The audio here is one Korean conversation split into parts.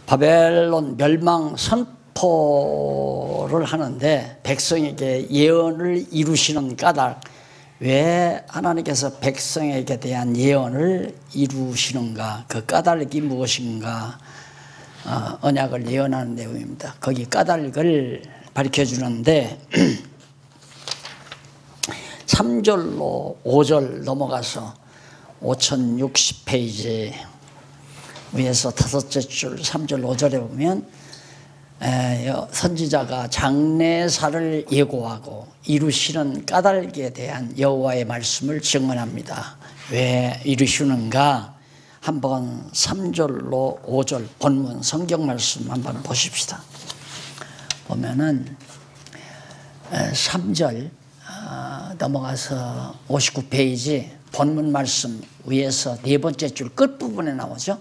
바벨론 멸망 선포를 하는데 백성에게 예언을 이루시는 까닭, 왜 하나님께서 백성에게 대한 예언을 이루시는가, 그 까닭이 무엇인가, 언약을 예언하는 내용입니다. 거기 까닭을 가르쳐주는데 3절로 5절 넘어가서 5060페이지 위에서 5째 줄 3절 5절에 보면 선지자가 장래사를 예고하고 이루시는 까닭에 대한 여호와의 말씀을 증언합니다. 왜 이루시는가? 한번 3절로 5절 본문 성경 말씀 한번 보십시다. 보면은 3절 넘어가서 59페이지 본문 말씀 위에서 네 번째 줄 끝부분에 나오죠.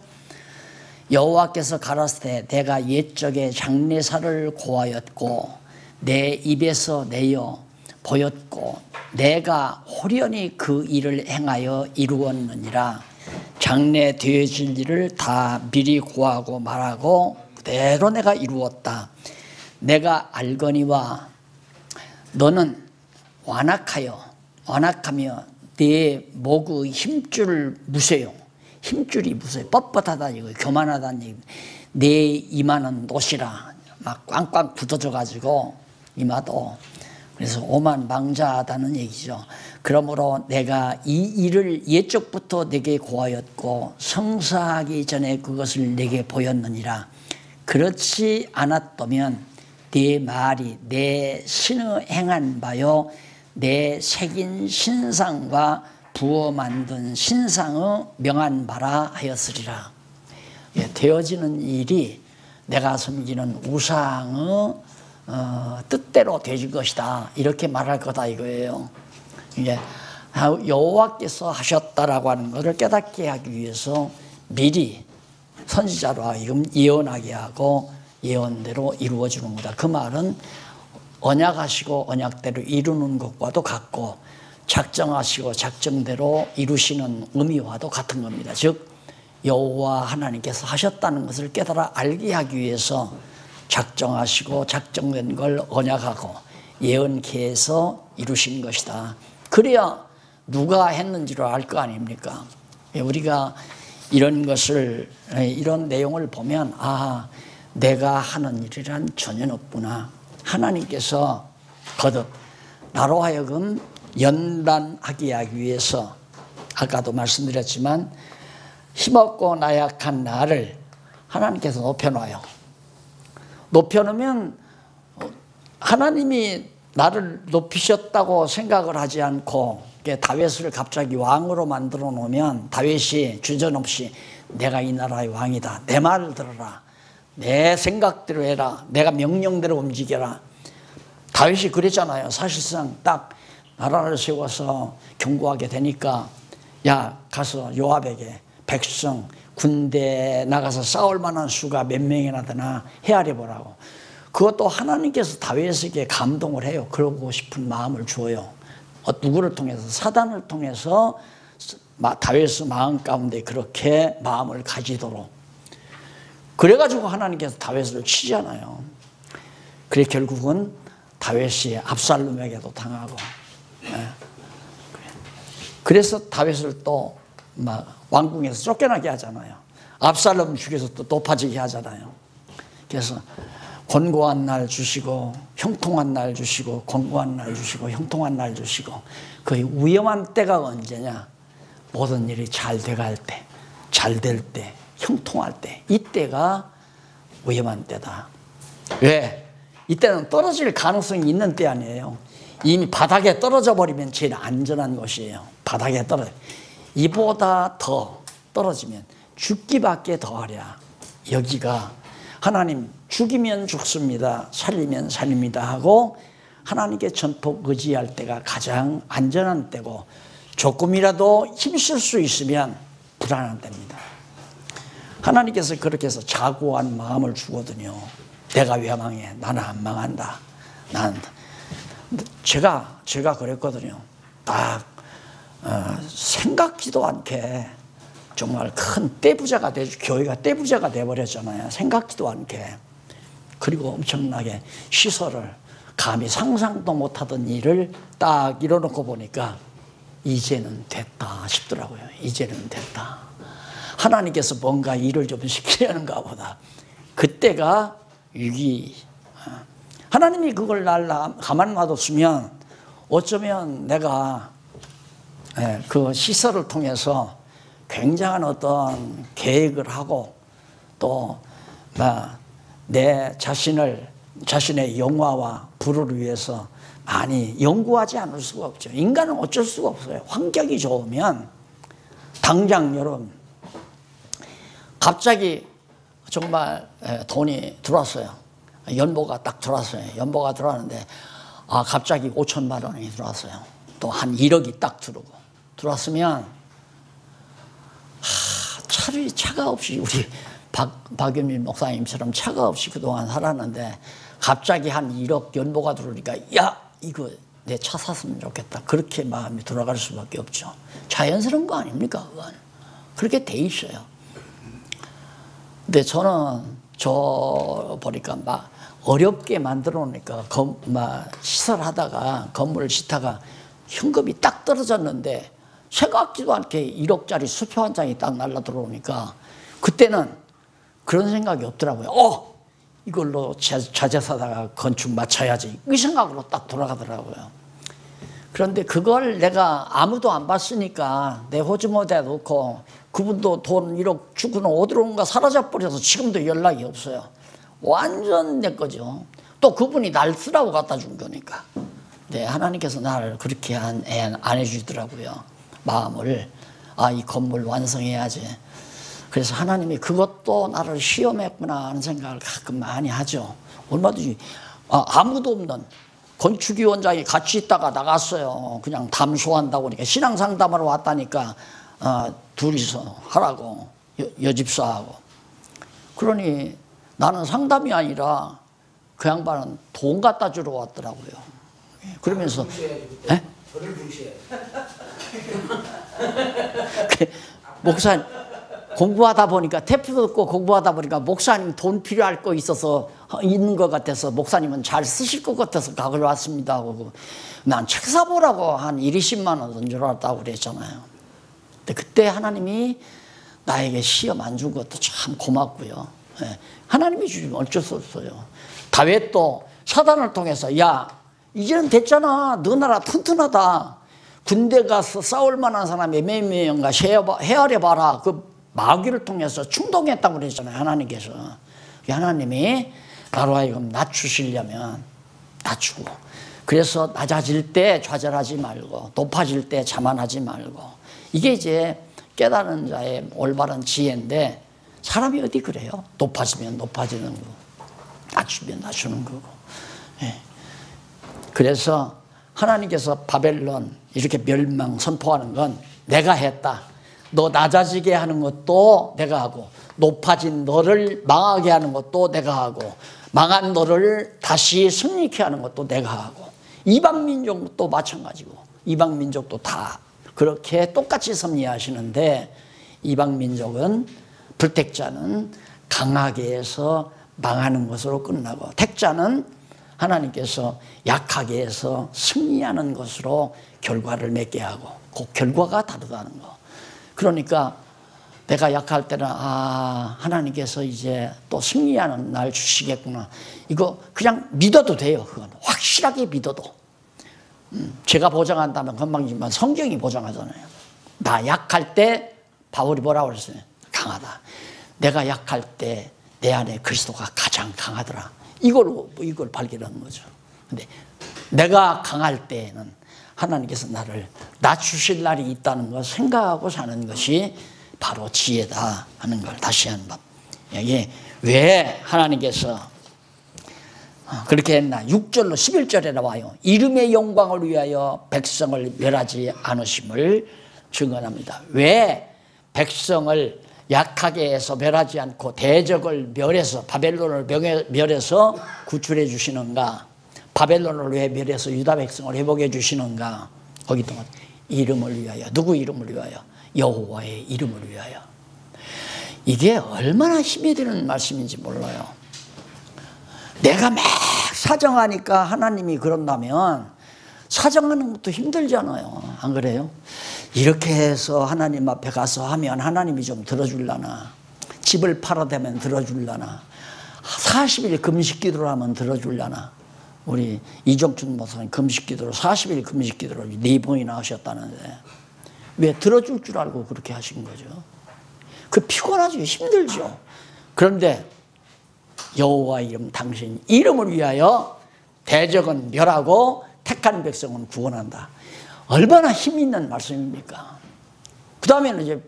여호와께서 가라사대 내가 옛적에 장래사를 고하였고 내 입에서 내어 보였고 내가 호련히 그 일을 행하여 이루었느니라. 장래 되어질 일을 다 미리 고하고 말하고 그대로 내가 이루었다. 내가 알거니와 너는 완악하며 내 목의 힘줄을 무세요. 힘줄이 무서워요. 뻣뻣하다는 얘기, 교만하다는 얘기. 내 이마는 노시라. 막 꽝꽝 굳어져 가지고 이마도. 그래서 오만망자하다는 얘기죠. 그러므로 내가 이 일을 옛적부터 내게 고하였고 성사하기 전에 그것을 내게 보였느니라. 그렇지 않았다면 네 말이 내 신의 행한 바요 내 새긴 신상과 부어 만든 신상의 명한 바라 하였으리라. 되어지는 일이 내가 섬기는 우상의 뜻대로 되질 것이다. 이렇게 말할 거다 이거예요. 이게 여호와께서 하셨다라고 하는 것을 깨닫게 하기 위해서 미리 선지자로 하여금 예언하게 하고 예언대로 이루어지는 거다. 그 말은 언약하시고 언약대로 이루는 것과도 같고 작정하시고 작정대로 이루시는 의미와도 같은 겁니다. 즉 여호와 하나님께서 하셨다는 것을 깨달아 알게 하기 위해서 작정하시고 작정된 걸 언약하고 예언케 해서 이루신 것이다. 그래야 누가 했는지를 알 거 아닙니까? 우리가 이런 것을, 이런 내용을 보면 아, 내가 하는 일이란 전혀 없구나. 하나님께서 거듭 나로 하여금 연단하게 하기 위해서 아까도 말씀드렸지만 힘없고 나약한 나를 하나님께서 높여놔요. 높여놓으면 하나님이 나를 높이셨다고 생각을 하지 않고 다윗을 갑자기 왕으로 만들어 놓으면 다윗이 주저없이 내가 이 나라의 왕이다. 내 말을 들어라. 내 생각대로 해라. 내가 명령대로 움직여라. 다윗이 그랬잖아요. 사실상 딱 나라를 세워서 경고하게 되니까 야 가서 요압에게 백성 군대 나가서 싸울 만한 수가 몇 명이나 되나 헤아려 보라고. 그것도 하나님께서 다윗에게 감동을 해요. 그러고 싶은 마음을 주어요. 누구를 통해서? 사단을 통해서 다윗의 마음 가운데 그렇게 마음을 가지도록. 그래가지고 하나님께서 다윗을 치잖아요. 그래 결국은 다윗이 압살롬에게도 당하고. 그래서 다윗을 또 막 왕궁에서 쫓겨나게 하잖아요. 압살롬 죽여서 또 높아지게 하잖아요. 그래서 권고한 날 주시고 형통한 날 주시고 권고한 날 주시고 형통한 날 주시고 그 위험한 때가 언제냐? 모든 일이 잘 돼갈 때, 잘 될 때, 형통할 때, 이때가 위험한 때다. 왜? 이때는 떨어질 가능성이 있는 때 아니에요. 이미 바닥에 떨어져 버리면 제일 안전한 것이에요. 바닥에 떨어져. 이보다 더 떨어지면 죽기밖에 더하랴. 여기가 하나님 죽이면 죽습니다. 살리면 살립니다 하고 하나님께 전폭 의지할 때가 가장 안전한 때고 조금이라도 힘쓸 수 있으면 불안한 때입니다. 하나님께서 그렇게 해서 자고한 마음을 주거든요. 내가 왜 망해? 나는 안 망한다. 나는 제가 그랬거든요. 딱 생각지도 않게 정말 큰 떼부자가 교회가 떼부자가 돼버렸잖아요. 생각지도 않게. 그리고 엄청나게 시설을 감히 상상도 못하던 일을 딱 이뤄놓고 보니까 이제는 됐다 싶더라고요. 이제는 됐다. 하나님께서 뭔가 일을 좀 시키려는가 보다. 그때가 위기. 하나님이 그걸 날 가만 놔뒀으면 어쩌면 내가 그 시설을 통해서 굉장한 어떤 계획을 하고 또 내 자신의 영화와 부를 위해서 많이 연구하지 않을 수가 없죠. 인간은 어쩔 수가 없어요. 환경이 좋으면 당장 여러분 갑자기 정말 돈이 들어왔어요. 연보가 딱 들어왔어요. 연보가 들어왔는데 갑자기 5천만 원이 들어왔어요. 또 한 1억이 딱 들어왔으면 차라리 차가 없이 우리 박윤민 목사님처럼 차가 없이 그동안 살았는데 갑자기 한 1억 연보가 들어오니까 야 이거 내 차 샀으면 좋겠다. 그렇게 마음이 돌아갈 수밖에 없죠. 자연스러운 거 아닙니까? 그건. 그렇게 돼 있어요. 근데 저는 보니까 막 어렵게 만들어 놓으니까 시설하다가 건물을 짓다가 현금이 딱 떨어졌는데 생각지도 않게 1억짜리 수표 한 장이 딱 날라 들어오니까 그때는 그런 생각이 없더라고요. 이걸로 자재 사다가 건축 마쳐야지. 이 생각으로 딱 돌아가더라고요. 그런데 그걸 내가 아무도 안 봤으니까 내 호주머니에 놓고 그분도 돈 1억 주고는 어디론가 사라져버려서 지금도 연락이 없어요. 완전 내 거죠. 또 그분이 날 쓰라고 갖다 준 거니까. 네, 하나님께서 나를 그렇게 안 해주더라고요. 마음을 이 건물 완성해야지. 그래서 하나님이 그것도 나를 시험했구나 하는 생각을 가끔 많이 하죠. 얼마든지 아무도 없는 건축위원장이 같이 있다가 나갔어요. 그냥 담소한다고 그러니까 신앙상담하러 왔다니까 둘이서 하라고 여집사하고. 그러니 나는 상담이 아니라 그 양반은 돈 갖다 주러 왔더라고요. 그러면서 저를 무시해. 목사님 공부하다 보니까 테프도 듣고 공부하다 보니까 목사님 돈 필요할 거 있어서 있는 것 같아서 목사님은 잘 쓰실 것 같아서 가글 왔습니다 하고 난 책 사보라고 한 20만 원 던져놨다고 그랬잖아요. 근데 그때 하나님이 나에게 시험 안 준 것도 참 고맙고요. 하나님이 주시면 어쩔 수 없어요. 다윗도 사단을 통해서 야 이제는 됐잖아. 너 나라 튼튼하다. 군대 가서 싸울 만한 사람이 몇 명인가 헤아려봐라. 그 마귀를 통해서 충동했다고 그랬잖아요. 하나님께서. 하나님이 나로 하여금 낮추시려면 낮추고 그래서 낮아질 때 좌절하지 말고 높아질 때 자만하지 말고 이게 이제 깨달은 자의 올바른 지혜인데 사람이 어디 그래요? 높아지면 높아지는 거고 낮추면 낮추는 거고. 그래서 하나님께서 바벨론 이렇게 멸망 선포하는 건 내가 했다. 너 낮아지게 하는 것도 내가 하고 높아진 너를 망하게 하는 것도 내가 하고 망한 너를 다시 승리케 하는 것도 내가 하고 이방민족도 마찬가지고 이방민족도 다 그렇게 똑같이 섭리하시는데 이방민족은 불택자는 강하게 해서 망하는 것으로 끝나고 택자는 하나님께서 약하게 해서 승리하는 것으로 결과를 맺게 하고 그 결과가 다르다는 거. 그러니까 내가 약할 때는 하나님께서 이제 또 승리하는 날 주시겠구나. 이거 그냥 믿어도 돼요. 그건 확실하게 믿어도. 제가 보장한다면 건방지만 성경이 보장하잖아요. 나 약할 때 바울이 뭐라고 그랬어요? 강하다. 내가 약할 때 내 안에 그리스도가 가장 강하더라. 이걸 발견하는 거죠. 근데 내가 강할 때에는 하나님께서 나를 낮추실 날이 있다는 걸 생각하고 사는 것이 바로 지혜다 하는 걸 다시 한번. 여기 왜 하나님께서 그렇게 했나? 6절로 11절에 나와요. 이름의 영광을 위하여 백성을 멸하지 않으심을 증언합니다. 왜 백성을 약하게 해서 멸하지 않고 대적을 멸해서 바벨론을 멸해서 구출해 주시는가? 바벨론을 왜 멸해서 유다 백성을 회복해 주시는가? 거기도 이름을 위하여. 누구 이름을 위하여? 여호와의 이름을 위하여. 이게 얼마나 힘이 되는 말씀인지 몰라요. 내가 막 사정하니까 하나님이 그런다면 사정하는 것도 힘들잖아요. 안 그래요? 이렇게 해서 하나님 앞에 가서 하면 하나님이 좀 들어줄라나, 집을 팔아대면 들어줄라나, 40일 금식기도를 하면 들어줄라나. 우리 이정춘 목사님 금식기도로 40일 금식기도로 4번이나 하셨다는데 왜 들어줄 줄 알고 그렇게 하신 거죠? 그 피곤하죠. 힘들죠. 그런데 여호와 이름, 당신 이름을 위하여 대적은 멸하고 택한 백성은 구원한다. 얼마나 힘 있는 말씀입니까? 그 다음에는 이제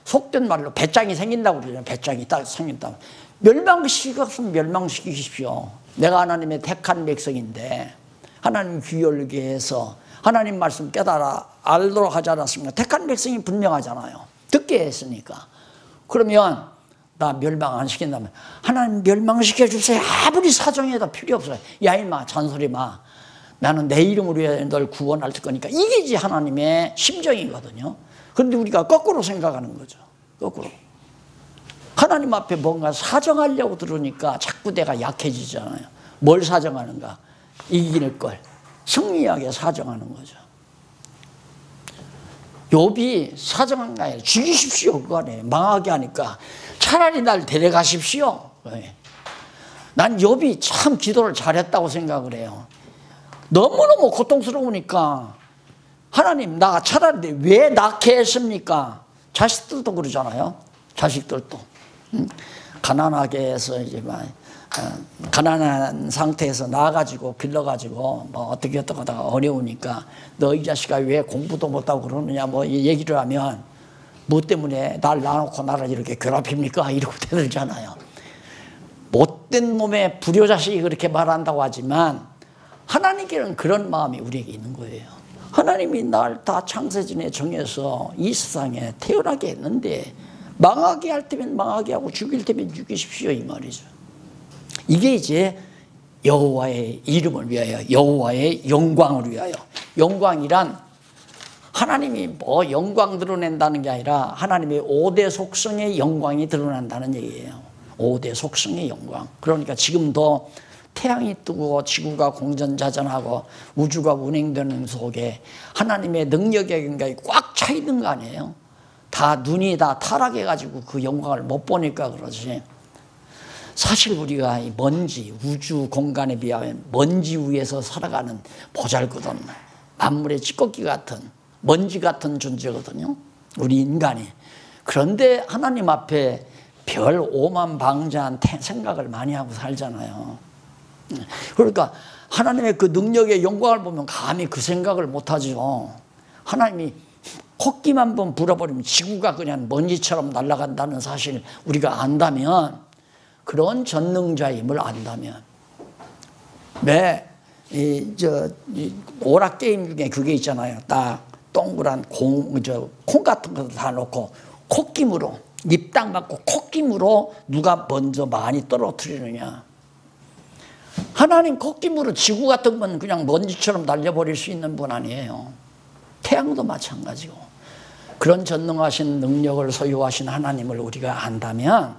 속된 말로 배짱이 생긴다고 그러잖아요. 배짱이 딱 생긴다. 멸망시켰으면 멸망시키십시오. 내가 하나님의 택한 백성인데 하나님 귀 열게 해서 하나님 말씀 깨달아 알도록 하지 않았습니까? 택한 백성이 분명하잖아요. 듣게 했으니까. 그러면 나 멸망 안 시킨다면 하나님 멸망시켜 주세요. 아무리 사정해도 필요 없어요. 야 임마 잔소리 마. 나는 내 이름으로 위하여 널 구원할 거니까. 이게 이제 하나님의 심정이거든요. 그런데 우리가 거꾸로 생각하는 거죠. 거꾸로. 하나님 앞에 뭔가 사정하려고 들으니까 자꾸 내가 약해지잖아요. 뭘 사정하는가? 이길 걸 승리하게 사정하는 거죠. 욥이 사정한 게 아니라 죽이십시오 그거 아니에요. 망하게 하니까 차라리 날 데려가십시오. 난 욥이 참 기도를 잘했다고 생각을 해요. 너무너무 고통스러우니까 하나님 나 차라리 왜 낳게 했습니까? 자식들도 그러잖아요. 자식들도 가난하게 해서 이제 막 가난한 상태에서 나와가지고 길러가지고 뭐 어떻게 하다가 어려우니까 너 이 자식아 왜 공부도 못하고 그러느냐 뭐 얘기를 하면 뭐 때문에 날 낳아놓고 나를 이렇게 괴롭힙니까? 이러고 대들잖아요. 못된 놈의 불효자식이 그렇게 말한다고 하지만 하나님께는 그런 마음이 우리에게 있는 거예요. 하나님이 날 다 창세전에 정해서 이 세상에 태어나게 했는데 망하게 할 때면 망하게 하고 죽일 때면 죽이십시오 이 말이죠. 이게 이제 여호와의 이름을 위하여, 여호와의 영광을 위하여. 영광이란 하나님이 뭐 영광 드러낸다는 게 아니라 하나님의 5대 속성의 영광이 드러난다는 얘기예요. 5대 속성의 영광. 그러니까 지금도 태양이 뜨고 지구가 공전자전하고 우주가 운행되는 속에 하나님의 능력의 영광이 꽉 차 있는 거 아니에요? 다 눈이 다 타락해가지고 그 영광을 못 보니까 그러지. 사실 우리가 이 먼지, 우주 공간에 비하면 먼지 위에서 살아가는 보잘것없는 만물의 찌꺼기 같은 먼지 같은 존재거든요. 우리 인간이. 그런데 하나님 앞에 별 오만방자한 생각을 많이 하고 살잖아요. 그러니까 하나님의 그 능력의 영광을 보면 감히 그 생각을 못하죠. 하나님이 콧김 한번 불어버리면 지구가 그냥 먼지처럼 날아간다는 사실 우리가 안다면, 그런 전능자임을 안다면, 오락 게임 중에 그게 있잖아요. 딱 동그란 콩 같은 거 다 놓고 콧김으로 입 딱 맞고 콧김으로 누가 먼저 많이 떨어뜨리느냐. 하나님 콧김으로 지구 같은 건 그냥 먼지처럼 날려버릴 수 있는 분 아니에요. 태양도 마찬가지고. 그런 전능하신 능력을 소유하신 하나님을 우리가 안다면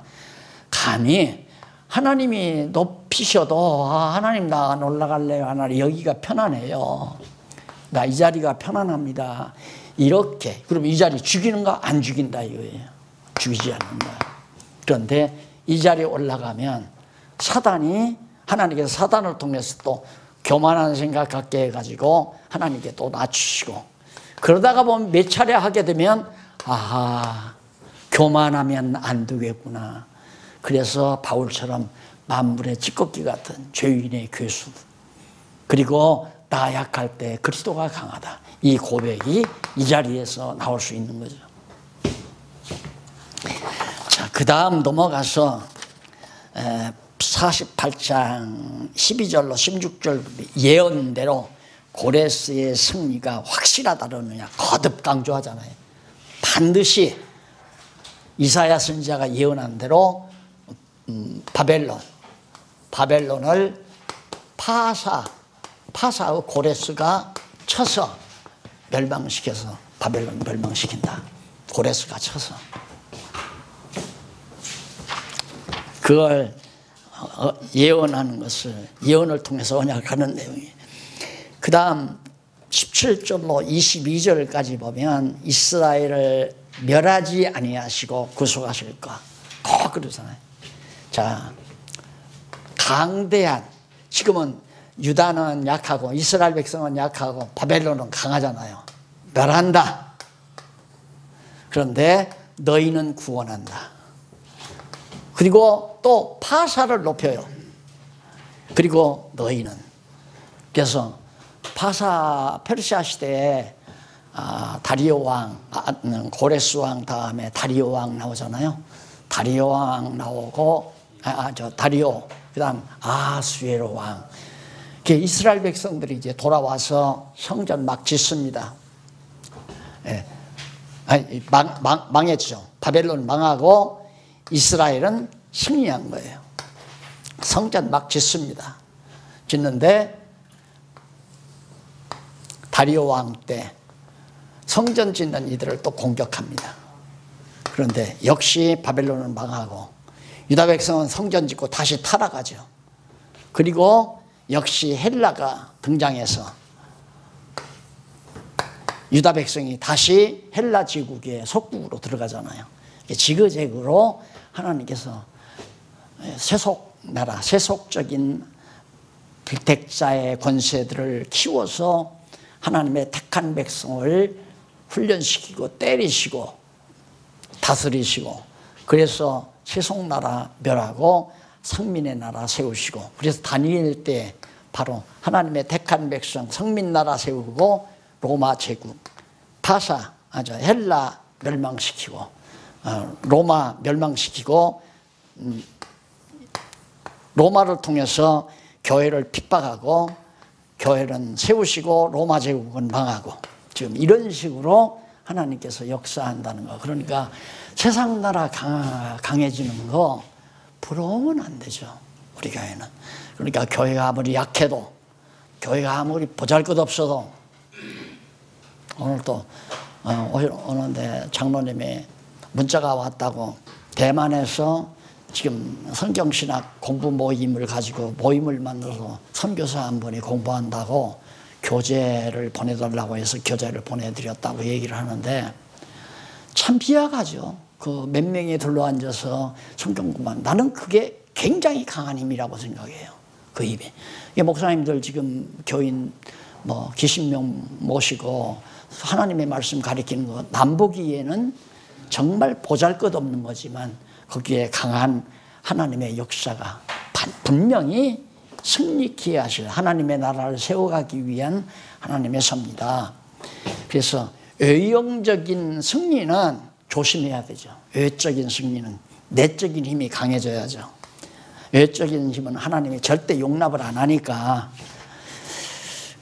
감히 하나님이 높이셔도 하나님 나 올라갈래요. 하나님 여기가 편안해요. 나 이 자리가 편안합니다. 이렇게. 그럼 이 자리 죽이는가? 안 죽인다 이거예요. 죽이지 않는다. 그런데 이 자리에 올라가면 사단이, 하나님께서 사단을 통해서 또 교만한 생각 갖게 해가지고 하나님께 또 낮추시고, 그러다가 보면 몇 차례 하게 되면 아하, 교만하면 안 되겠구나. 그래서 바울처럼 만물의 찌꺼기 같은 죄인의 괴수, 그리고 나 약할 때 그리스도가 강하다, 이 고백이 이 자리에서 나올 수 있는 거죠. 자, 그 다음 넘어가서 48장 12절로 16절 예언대로 고레스의 승리가 확실하다느냐 거듭 강조하잖아요. 반드시 이사야 선지자가 예언한 대로 바벨론을 파사의 고레스가 쳐서 멸망시켜서 바벨론 멸망시킨다. 고레스가 쳐서 그걸 예언하는 것을 예언을 통해서 언약하는 내용이에요. 그 다음 17절로 22절까지 보면 이스라엘을 멸하지 아니하시고 구속하실 것 꼭 그러잖아요. 자, 강대한 지금은 유다는 약하고 이스라엘 백성은 약하고 바벨론은 강하잖아요. 멸한다. 그런데 너희는 구원한다. 그리고 또 파사를 높여요. 그리고 너희는. 그래서 파사 페르시아 시대에 다리오 왕, 고레스 왕 다음에 다리오 왕 나오잖아요. 다리오 왕 나오고 다리오 그다음 아수에로 왕. 이스라엘 백성들이 이제 돌아와서 성전 막 짓습니다. 예. 망했죠. 바벨론 망하고 이스라엘은 승리한 거예요. 성전 막 짓습니다. 짓는데 다리오 왕 때 성전 짓는 이들을 또 공격합니다. 그런데 역시 바벨론은 망하고 유다 백성은 성전 짓고 다시 타락하죠. 그리고 역시 헬라가 등장해서 유다 백성이 다시 헬라 제국의 속국으로 들어가잖아요. 지그재그로 하나님께서 세속 나라, 세속적인 빌택자의 권세들을 키워서 하나님의 택한 백성을 훈련시키고 때리시고 다스리시고 그래서 세속나라 멸하고 성민의 나라 세우시고 그래서 다니엘 때 바로 하나님의 택한 백성 성민나라 세우고 로마 제국 파사 헬라 멸망시키고 로마 멸망시키고 로마를 통해서 교회를 핍박하고 교회는 세우시고 로마 제국은 망하고 지금 이런 식으로 하나님께서 역사한다는 거. 그러니까 세상 나라 강해지는 거 부러우면 안 되죠. 우리 교회는. 그러니까 교회가 아무리 약해도 교회가 아무리 보잘것없어도 오늘 또 오는데 장로님이 문자가 왔다고 대만에서 지금 성경신학 공부 모임을 가지고 모임을 만들어서 선교사 한 분이 공부한다고 교재를 보내달라고 해서 교재를 보내드렸다고 얘기를 하는데 참 비약하죠. 그 몇 명이 둘러앉아서 성경 공부한 나는 그게 굉장히 강한 힘이라고 생각해요. 그 힘이. 목사님들 지금 교인 기십 명 모시고 하나님의 말씀 가르치는 거 남보기에는 정말 보잘것없는 거지만 거기에 강한 하나님의 역사가 분명히 승리케 하실 하나님의 나라를 세워가기 위한 하나님의 섭니다. 그래서 외형적인 승리는 조심해야 되죠. 외적인 승리는 내적인 힘이 강해져야죠. 외적인 힘은 하나님이 절대 용납을 안 하니까.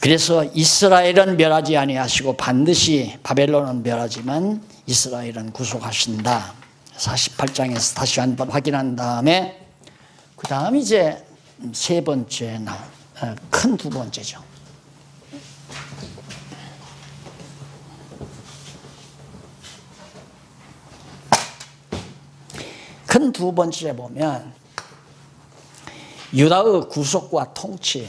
그래서 이스라엘은 멸하지 아니하시고 반드시 바벨론은 멸하지만 이스라엘은 구속하신다. 48장에서 다시 한번 확인한 다음에 그 다음 이제 세 번째 큰 두 번째죠. 큰 두 번째 보면 유다의 구속과 통치.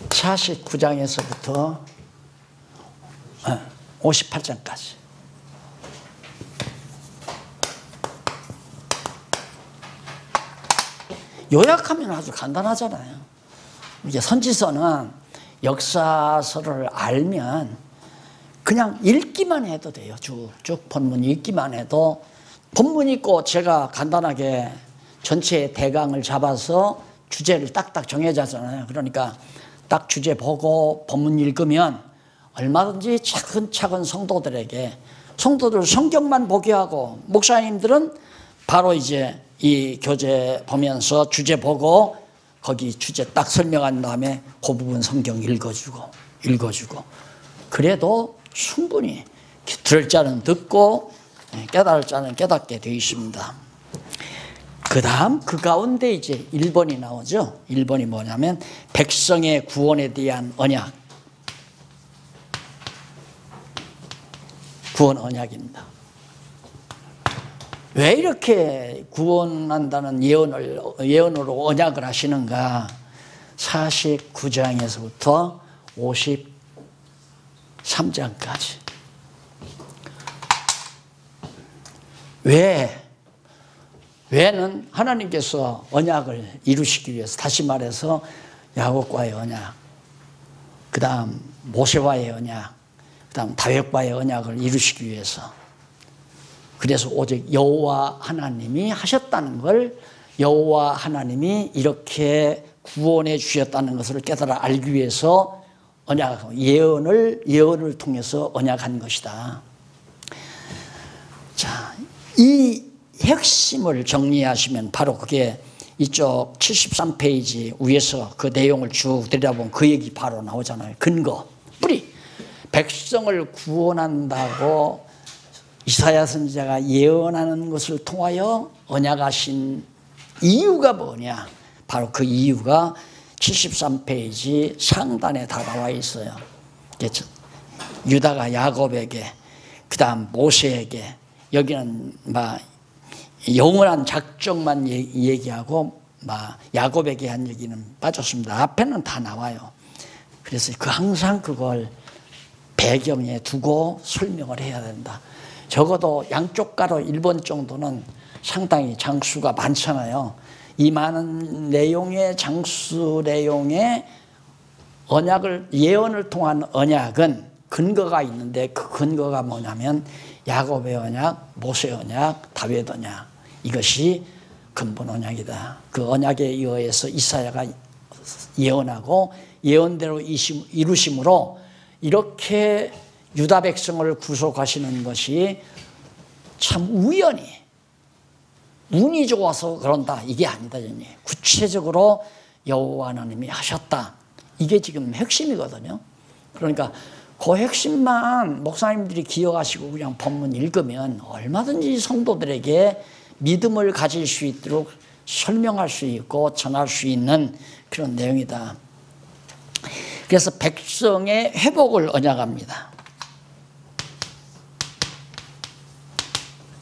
(49장에서부터) 58장까지 요약하면 아주 간단하잖아요. 이제 선지서는 역사서를 알면 그냥 읽기만 해도 돼요. 쭉 본문 읽기만 해도 본문 읽고 제가 간단하게 전체의 대강을 잡아서 주제를 딱딱 정해자잖아요. 그러니까 딱 주제 보고 본문 읽으면 얼마든지 차근차근 성도들 성경만 보게 하고 목사님들은 바로 이제 이 교재 보면서 주제 보고 거기 주제 딱 설명한 다음에 그 부분 성경 읽어주고 그래도 충분히 들을 자는 듣고 깨달을 자는 깨닫게 되어 있습니다. 그 다음 그 가운데 이제 1번이 나오죠. 1번이 뭐냐면 백성의 구원에 대한 언약. 구원 언약입니다. 왜 이렇게 구원한다는 예언으로 언약을 하시는가? 49장에서부터 53장까지. 왜는 하나님께서 언약을 이루시기 위해서, 다시 말해서 야곱과의 언약, 그 다음 모세와의 언약, 그 다음 다윗과의 언약을 이루시기 위해서, 그래서 오직 여호와 하나님이 하셨다는 걸, 여호와 하나님이 이렇게 구원해 주셨다는 것을 깨달아 알기 위해서 예언을 통해서 언약한 것이다. 자, 이 핵심을 정리하시면 바로 그게 이쪽 73페이지 위에서 그 내용을 쭉 들여다보면 그 얘기 바로 나오잖아요. 근거, 뿌리. 백성을 구원한다고 이사야 선지자가 예언하는 것을 통하여 언약하신 이유가 뭐냐? 바로 그 이유가 73페이지 상단에 다 나와 있어요. 유다가 야곱에게, 그 다음 모세에게, 여기는 막 영원한 작정만 얘기하고 막 야곱에게 한 얘기는 빠졌습니다. 앞에는 다 나와요. 그래서 항상 그걸 배경에 두고 설명을 해야 된다. 적어도 양쪽 가로 1번 정도는 상당히 장수가 많잖아요. 이 많은 내용의 장수 내용의 예언을 통한 언약은 근거가 있는데, 그 근거가 뭐냐면 야곱의 언약, 모세 언약, 다윗 언약, 이것이 근본 언약이다. 그 언약에 의해서 이사야가 예언하고 예언대로 이루심으로 이렇게 유다 백성을 구속하시는 것이 참 운이 좋아서 그런다, 이게 아니다. 구체적으로 여호와 하나님이 하셨다. 이게 지금 핵심이거든요. 그러니까 그 핵심만 목사님들이 기억하시고 그냥 본문 읽으면 얼마든지 성도들에게 믿음을 가질 수 있도록 설명할 수 있고 전할 수 있는 그런 내용이다. 그래서 백성의 회복을 언약합니다.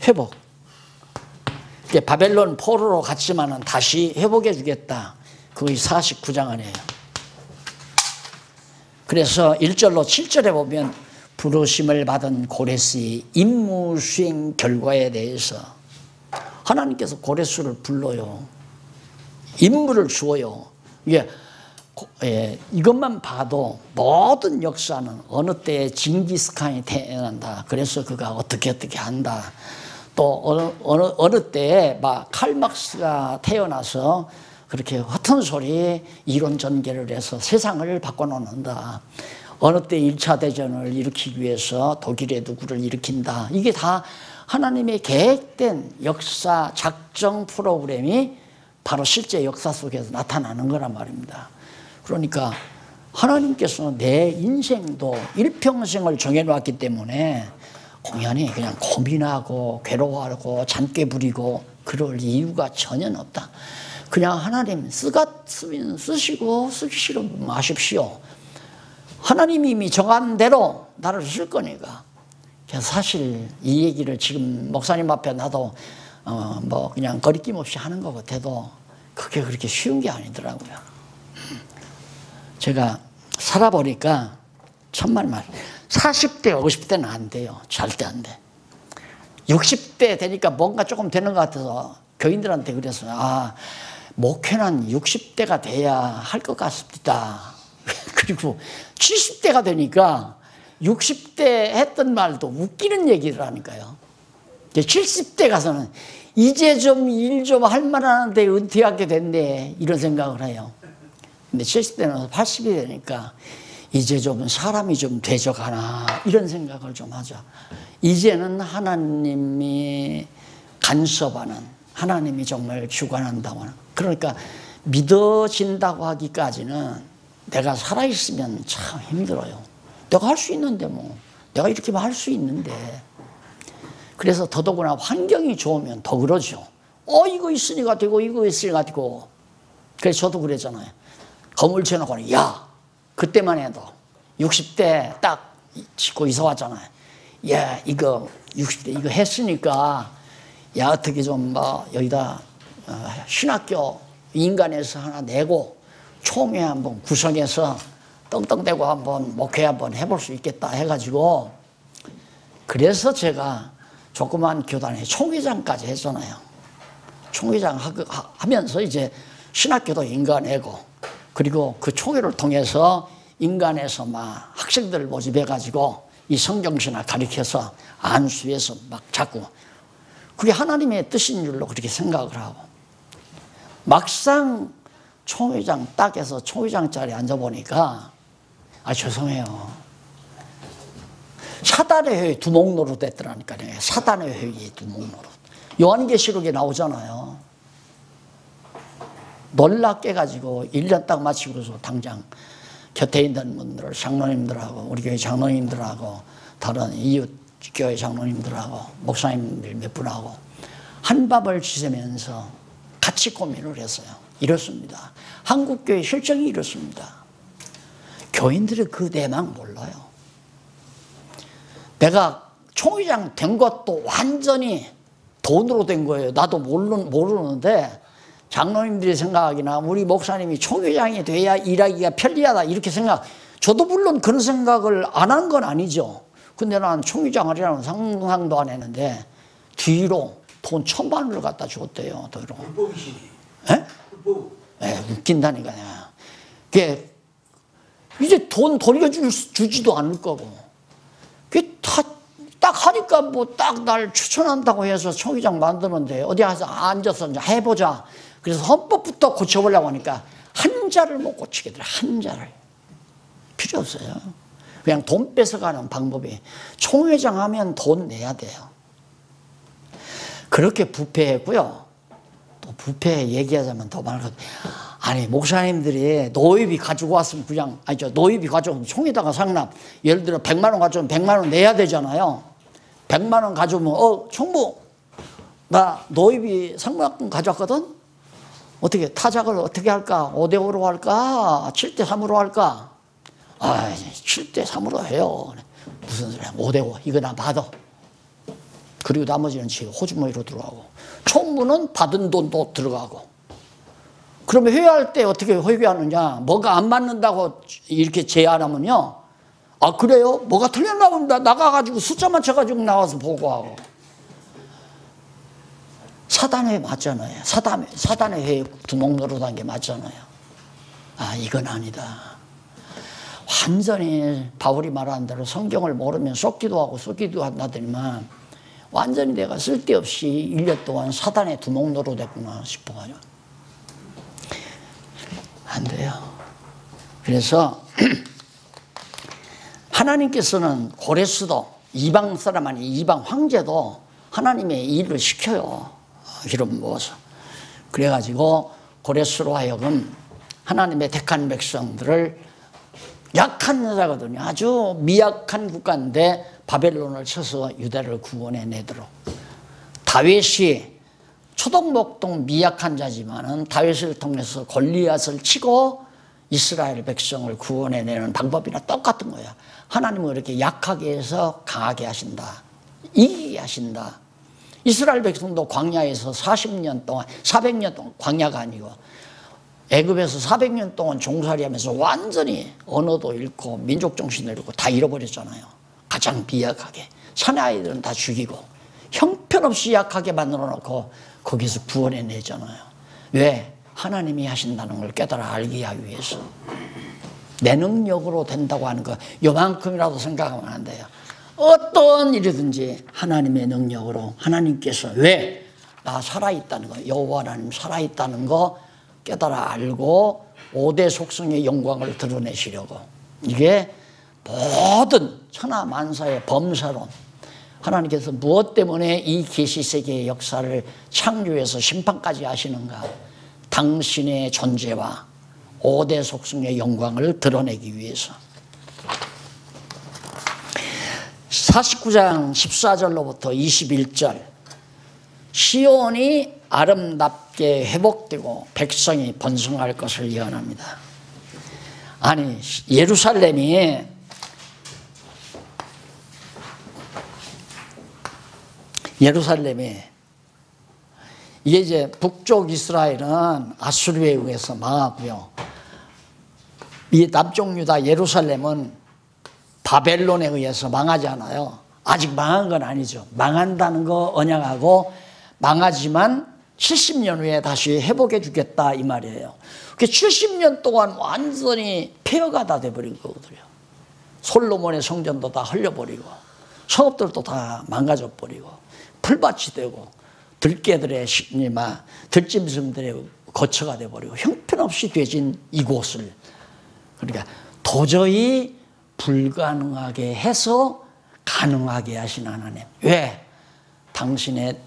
회복. 바벨론 포로로 갔지만은 다시 회복해 주겠다. 그게 49장 안에요. 그래서 1절로 7절에 보면 부르심을 받은 고레스의 임무 수행 결과에 대해서 하나님께서 고레스를 불러요. 임무를 주어요. 이것만 봐도 모든 역사는 어느 때에 징기스칸이 태어난다. 그래서 그가 어떻게 한다. 또 어느 때에 막 칼막스가 태어나서 그렇게 허튼 소리 이론 전개를 해서 세상을 바꿔놓는다. 어느 때 1차 대전을 일으키기 위해서 독일의 누구를 일으킨다. 이게 다 하나님의 계획된 역사 작정 프로그램이 바로 실제 역사 속에서 나타나는 거란 말입니다. 그러니까 하나님께서는 내 인생도 일평생을 정해놓았기 때문에 공연히 그냥 고민하고 괴로워하고 잔꾀 부리고 그럴 이유가 전혀 없다. 그냥 하나님 쓰면 쓰시고 쓰기 싫으면 마십시오. 하나님이 이미 정한 대로 나를 쓸 거니까. 그래서 사실 이 얘기를 지금 목사님 앞에 나도 뭐 그냥 거리낌 없이 하는 것 같아도 그게 그렇게 쉬운 게 아니더라고요. 제가 살아보니까 천만 말 40대 50대는 안 돼요. 절대 안 돼. 60대 되니까 뭔가 조금 되는 것 같아서 교인들한테 그래서 목회는 60대가 돼야 할 것 같습니다. 그리고 70대가 되니까 60대 했던 말도 웃기는 얘기를 하니까요. 70대 가서는 이제 좀 일 좀 할 만한데 은퇴하게 됐네 이런 생각을 해요. 근데 70대는 80이 되니까 이제 좀 사람이 좀 되져가나 이런 생각을 좀 하죠. 이제는 하나님이 간섭하는, 하나님이 정말 주관한다고 하는, 그러니까 믿어진다고 하기까지는 내가 살아있으면 참 힘들어요. 내가 할 수 있는데 내가 이렇게만 할 수 있는데. 그래서 더더구나 환경이 좋으면 더 그러죠. 이거 있으니까 되고 이거 있으니까 되고. 그래서 저도 그랬잖아요. 건물 지어놓고는 야 그때만 해도 60대 딱 짓고 이사 왔잖아요. 야 이거 60대 이거 했으니까 야 어떻게 좀 뭐 여기다 신학교 인간에서 하나 내고 총회 한번 구성해서 떵떵대고 한번 목회 한번 해볼 수 있겠다 해가지고 그래서 제가 조그만 교단에 총회장까지 했잖아요. 총회장 하면서 이제 신학교도 인간내고 그리고 그 총회를 통해서 인간에서 막 학생들을 모집해가지고 이 성경신학 가르쳐서 안수해서 막 자꾸 그게 하나님의 뜻인 줄로 그렇게 생각을 하고 막상 총회장 딱 해서 총회장 자리에 앉아보니까 죄송해요. 사단의 회의 두목노릇 됐더라니까요. 사단의 회의의 두목노릇. 요한계시록에 나오잖아요. 놀랍게 가지고 1년 딱 마치고서 당장 곁에 있는 분들, 장로님들하고 우리 교회 장로님들하고 다른 이웃 교회 장로님들하고 목사님들 몇 분하고 한밥을 지새면서 같이 고민을 했어요. 이렇습니다. 한국교회 실정이 이렇습니다. 교인들이 그 내막 몰라요. 내가 총회장 된 것도 완전히 돈으로 된 거예요. 나도 모르는데 장로님들이 생각하기나 우리 목사님이 총회장이 돼야 일하기가 편리하다 이렇게 생각. 저도 물론 그런 생각을 안 한 건 아니죠. 근데 난 총회장 하리라는 상상도 안 했는데 뒤로 돈 1,000만 원을 갖다 줬대요. 뒤로. 불법이시니. 에? 불법. 예, 웃긴다니까요. 그게 이제 돈 돌려주지도 않을 거고. 그게 딱 하니까 뭐 딱 날 추천한다고 해서 총회장 만드는데 어디 가서 앉아서 이제 해보자. 그래서 헌법부터 고쳐보려고 하니까 한 자를 못 고치겠더라. 한 자를. 필요 없어요. 그냥 돈 뺏어가는 방법이. 총회장 하면 돈 내야 돼요. 그렇게 부패했고요. 또 부패 얘기하자면 더 많을 것 같아요. 아니 목사님들이 노예비 가지고 왔으면 그냥 노예비 가져오면 총에다가 상납 예를 들어 100만 원 가져오면 100만 원 내야 되잖아요. 100만 원 가져오면 총무 나 노예비 상납금 가져왔거든. 어떻게 타작을 어떻게 할까? 5대5로 할까? 7대3으로 할까? 7대3으로 해요. 무슨 소리야? 5대5 이거 나 받아. 그리고 나머지는 지금 호주머니로 들어가고 총무는 받은 돈도 들어가고. 그러면 회의할 때 어떻게 회의하느냐? 뭐가 안 맞는다고 이렇게 제안하면요. 그래요? 뭐가 틀렸나 봅니다. 나가가지고 숫자 맞춰가지고 나와서 보고하고. 사단회 맞잖아요. 사단의 회의 두목 노릇한 게 맞잖아요. 이건 아니다. 완전히 바울이 말하는 대로 성경을 모르면 쏟기도 하고 쏟기도 한다더니만 완전히 내가 쓸데없이 1년 동안 사단의 두목 노릇했구나 싶어가지고. 안 돼요. 그래서 하나님께서는 고레스도 이방 사람 아니 이방 황제도 하나님의 일을 시켜요. 이런 모습. 그래가지고 고레스로 하여금 하나님의 택한 백성들을 약한 여자거든요. 아주 미약한 국가인데 바벨론을 쳐서 유다를 구원해내도록. 다윗이 초동목동 미약한 자지만은 다윗을 통해서 골리앗을 치고 이스라엘 백성을 구원해내는 방법이나 똑같은 거야. 하나님은 이렇게 약하게 해서 강하게 하신다. 이기게 하신다. 이스라엘 백성도 광야에서 40년 동안 400년 동안 광야가 아니고 애굽에서 400년 동안 종살이하면서 완전히 언어도 잃고 민족 정신을 잃고 다 잃어버렸잖아요. 가장 미약하게. 사내 아이들은 다 죽이고 형편없이 약하게 만들어 놓고 거기서 구원해내잖아요. 왜? 하나님이 하신다는 걸 깨달아 알게 하기 위해서. 내 능력으로 된다고 하는 거 요만큼이라도 생각하면 안 돼요. 어떤 일이든지 하나님의 능력으로 하나님께서 왜? 나 살아있다는 거, 여호와 하나님 살아있다는 거 깨달아 알고 5대 속성의 영광을 드러내시려고. 이게 모든 천하만사의 범사론. 하나님께서 무엇 때문에 이 계시세계의 역사를 창조해서 심판까지 하시는가? 당신의 존재와 5대 속성의 영광을 드러내기 위해서. 49장 14절로부터 21절. 시온이 아름답게 회복되고 백성이 번성할 것을 예언합니다. 아니, 예루살렘이 이게 이제 북쪽 이스라엘은 아수르에 의해서 망하고요. 이 남쪽 유다 예루살렘은 바벨론에 의해서 망하지 않아요. 아직 망한 건 아니죠. 망한다는 거 언약하고 망하지만 70년 후에 다시 회복해 주겠다 이 말이에요. 70년 동안 완전히 폐허가 다 돼버린 거거든요. 솔로몬의 성전도 다 흘려버리고 성읍들도 다 망가져버리고 풀밭이 되고 들깨들의 들짐승들의 거처가 돼버리고 형편없이 되진 이곳을, 그러니까 도저히 불가능하게 해서 가능하게 하신 하나님. 왜? 당신의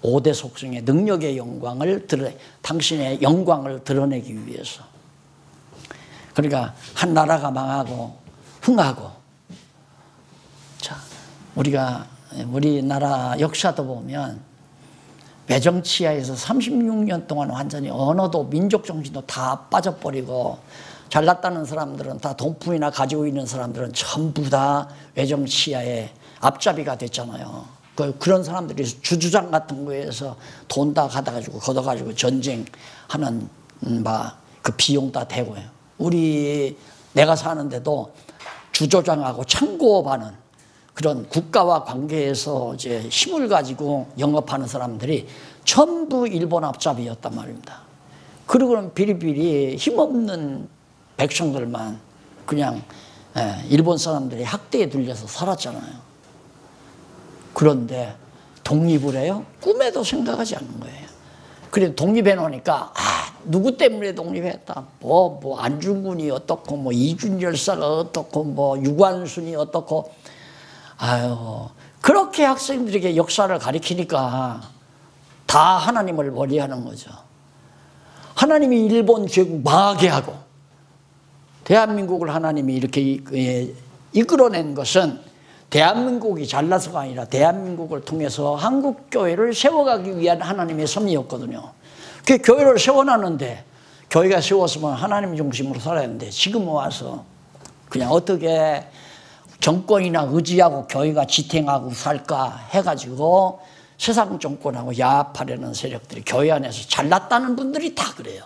5대 속성의 능력의 영광을 당신의 영광을 드러내기 위해서. 그러니까 한 나라가 망하고 흥하고. 자, 우리나라 역사도 보면 외정치하에서 36년 동안 완전히 언어도 민족 정신도 다 빠져버리고, 잘났다는 사람들은 다 돈품이나 가지고 있는 사람들은 전부 다 외정치하의 앞잡이가 됐잖아요. 그런 사람들이 주주장 같은 거에서 돈 다 가져가지고 걷어가지고 전쟁하는 그 비용 다 대고요. 내가 사는데도 주조장하고 창고업하는 그런 국가와 관계에서 이제 힘을 가지고 영업하는 사람들이 전부 일본 앞잡이였단 말입니다. 그리고는 비리비리 힘없는 백성들만 그냥 일본 사람들이 학대에 들려서 살았잖아요. 그런데 독립을 해요? 꿈에도 생각하지 않는 거예요. 그래도 독립해 놓으니까 누구 때문에 독립했다. 안중근이 어떻고 이준 열사가 어떻고 유관순이 어떻고. 그렇게 학생들에게 역사를 가리키니까 다 하나님을 멀리하는 거죠. 하나님이 일본 제국 망하게 하고 대한민국을 하나님이 이렇게 이끌어낸 것은 대한민국이 잘나서가 아니라 대한민국을 통해서 한국교회를 세워가기 위한 하나님의 섭리였거든요. 그 교회를 세워놨는데, 교회가 세웠으면 하나님 중심으로 살아야 하는데 지금 와서 그냥 어떻게 정권이나 의지하고 교회가 지탱하고 살까 해가지고 세상 정권하고 야합하려는 세력들이 교회 안에서 잘났다는 분들이 다 그래요.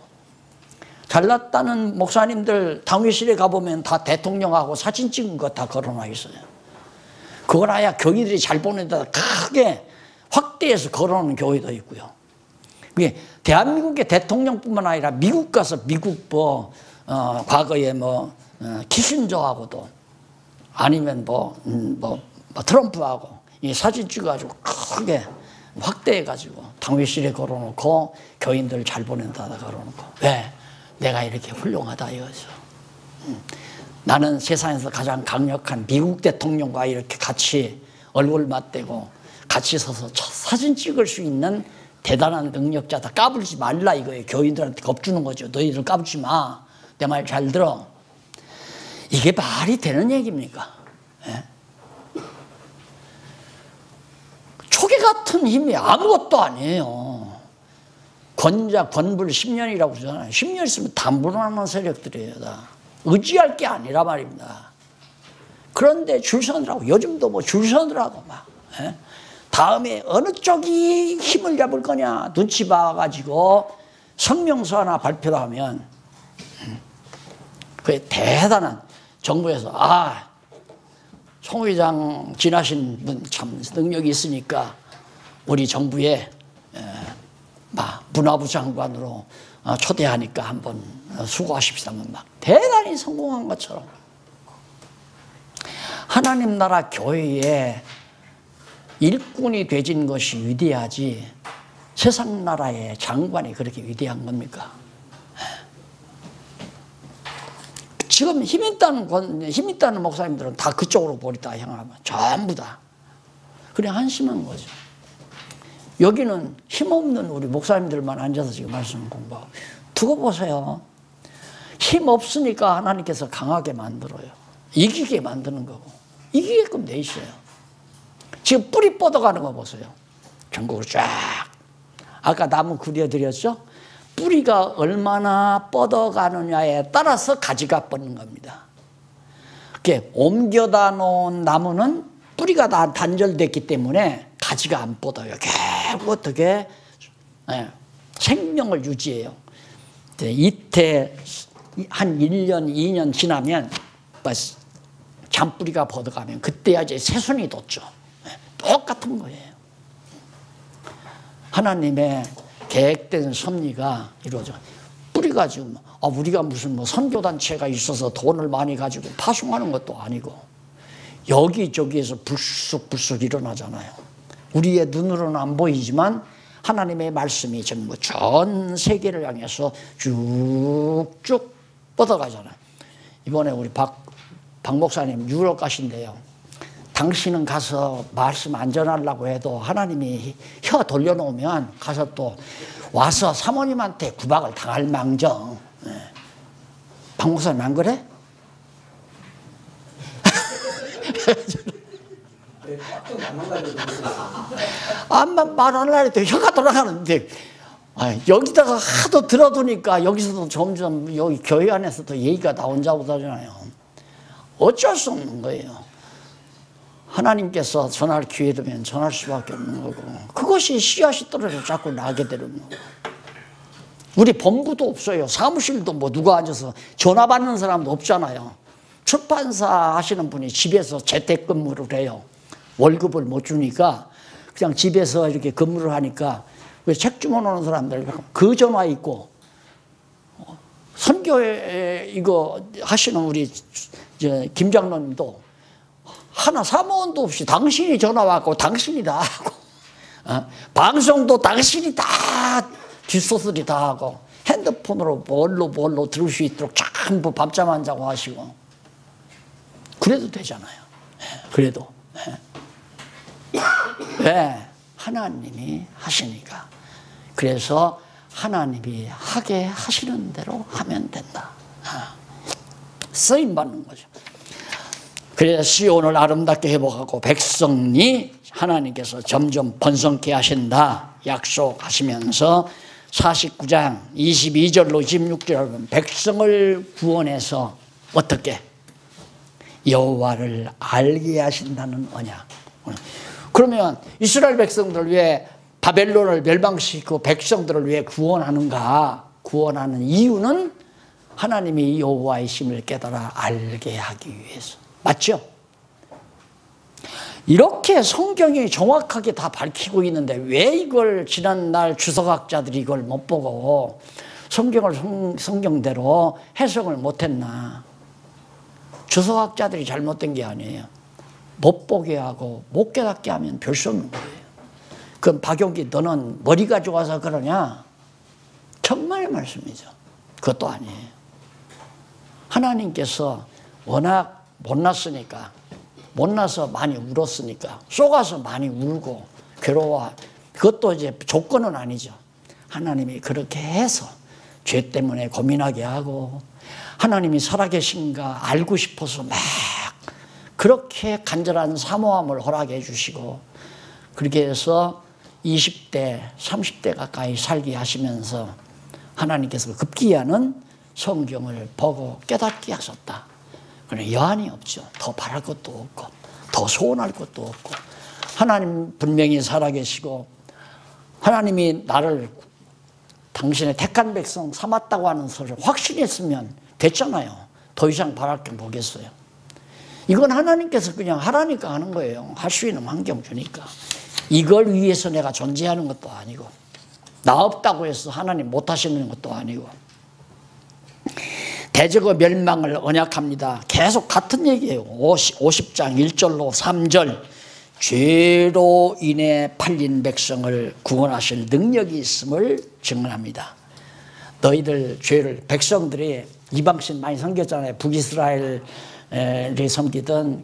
잘났다는 목사님들 당회실에 가보면 다 대통령하고 사진 찍은 거 다 걸어놔 있어요. 그걸 아야 교인들이 잘 보는 데다 크게 확대해서 걸어놓는 교회도 있고요. 그게 대한민국의 대통령뿐만 아니라 미국 가서 미국 과거에 키신저하고도 아니면 트럼프하고 이 사진 찍어가지고 크게 확대해가지고 당회실에 걸어놓고 교인들 잘 보는 데다 걸어놓고. 왜? 내가 이렇게 훌륭하다 이거죠. 나는 세상에서 가장 강력한 미국 대통령과 이렇게 같이 얼굴 맞대고 같이 서서 사진 찍을 수 있는 대단한 능력자다. 까불지 말라 이거예요. 교인들한테 겁주는 거죠. 너희들 까불지 마. 내 말 잘 들어. 이게 말이 되는 얘기입니까? 예? 초계 같은 힘이 아무것도 아니에요. 권불 10년이라고 그러잖아요. 10년 있으면 다 물어나는 세력들이에요. 다. 의지할 게 아니라 말입니다. 그런데 줄 서느라고, 요즘도 줄 서느라고 막. 예? 다음에 어느 쪽이 힘을 잡을 거냐 눈치 봐가지고 성명서 하나 발표를 하면 그게 대단한 정부에서 송 회장 지나신 분 참 능력이 있으니까 우리 정부에 문화부 장관으로 초대하니까 한번 수고하십시다면 막 대단히 성공한 것처럼 하나님 나라 교회에 일꾼이 되진 것이 위대하지 세상 나라의 장관이 그렇게 위대한 겁니까? 지금 힘 있다는 목사님들은 다 그쪽으로 머리 다 향하면 전부 다 그냥 한심한 거죠. 여기는 힘없는 우리 목사님들만 앉아서 지금 말씀 공부하고 두고 보세요. 힘 없으니까 하나님께서 강하게 만들어요. 이기게 만드는 거고 이기게끔 돼 있어요. 지금 뿌리 뻗어가는 거 보세요. 전국으로 쫙 아까 나무 그려드렸죠? 뿌리가 얼마나 뻗어가느냐에 따라서 가지가 뻗는 겁니다. 이렇게 옮겨다 놓은 나무는 뿌리가 다 단절됐기 때문에 가지가 안 뻗어요. 계속 어떻게 생명을 유지해요. 이때 한 1년, 2년 지나면 잔뿌리가 뻗어가면 그때야 이제 새순이 돋죠. 똑같은 거예요. 하나님의 계획된 섭리가 이루어져. 뿌리가 지금 우리가 무슨 뭐 선교단체가 있어서 돈을 많이 가지고 파송하는 것도 아니고 여기저기에서 불쑥불쑥 일어나잖아요. 우리의 눈으로는 안 보이지만 하나님의 말씀이 전부 전 세계를 향해서 쭉쭉 뻗어가잖아요. 이번에 우리 박 목사님 유럽 가신대요. 당신은 가서 말씀 안 전하려고 해도 하나님이 혀 돌려놓으면 가서 또 와서 사모님한테 구박을 당할 망정. 박 목사님 안 그래? 암만 말 안 하려도 혀가 돌아가는데 여기다가 하도 들어두니까 여기서도 점점 여기 교회 안에서도 얘기가 나온다잖아요. 어쩔 수 없는 거예요. 하나님께서 전할 기회 되면 전할 수밖에 없는 거고 그것이 씨앗이 떨어져 자꾸 나게 되는 거고 우리 본부도 없어요. 사무실도 뭐 누가 앉아서 전화 받는 사람도 없잖아요. 출판사 하시는 분이 집에서 재택근무를 해요. 월급을 못 주니까 그냥 집에서 이렇게 근무를 하니까 책 주문 오는 사람들 그 전화 있고 선교회 이거 하시는 우리 김 장로님도 하나 사무원도 없이 당신이 전화 왔고 당신이 다 하고 방송도 당신이 다 뒷소설이 다 하고 핸드폰으로 뭘로 들을 수 있도록 전부 밤잠 안 자고 하시고 그래도 되잖아요. 그래도 왜? 하나님이 하시니까. 그래서 하나님이 하게 하시는 대로 하면 된다. 쓰임 받는 거죠. 그래서 시온을 아름답게 회복하고 백성이 하나님께서 점점 번성케 하신다 약속하시면서 49장 22절로 26절은 백성을 구원해서 어떻게 여호와를 알게 하신다는 언약. 그러면 이스라엘 백성들을 위해 바벨론을 멸망시키고 백성들을 위해 구원하는가? 구원하는 이유는 하나님이 여호와의 심을 깨달아 알게 하기 위해서. 맞죠? 이렇게 성경이 정확하게 다 밝히고 있는데 왜 이걸 지난날 주석학자들이 이걸 못 보고 성경을 성경대로 해석을 못했나? 주석학자들이 잘못된 게 아니에요. 못 보게 하고 못 깨닫게 하면 별 수 없는 거예요. 그럼 박용기 너는 머리가 좋아서 그러냐? 정말 말씀이죠. 그것도 아니에요. 하나님께서 워낙 못나서 많이 울었으니까 속아서 많이 울고 괴로워. 그것도 이제 조건은 아니죠. 하나님이 그렇게 해서 죄 때문에 고민하게 하고 하나님이 살아계신가 알고 싶어서 막 그렇게 간절한 사모함을 허락해 주시고 그렇게 해서 20대, 30대 가까이 살게 하시면서 하나님께서 급기야는 성경을 보고 깨닫게 하셨다. 그러나 여한이 없죠. 더 바랄 것도 없고 더 소원할 것도 없고 하나님 분명히 살아계시고 하나님이 나를 당신의 택한 백성 삼았다고 하는 소리를 확신했으면 됐잖아요. 더 이상 바랄 게 뭐겠어요. 이건 하나님께서 그냥 하라니까 하는 거예요. 할 수 있는 환경 주니까. 이걸 위해서 내가 존재하는 것도 아니고 나 없다고 해서 하나님 못하시는 것도 아니고 대적의 멸망을 언약합니다. 계속 같은 얘기예요. 50장 1절로 3절 죄로 인해 팔린 백성을 구원하실 능력이 있음을 증언합니다. 너희들 죄를 백성들이 이방신 많이 섬겼잖아요. 북이스라엘이 섬기던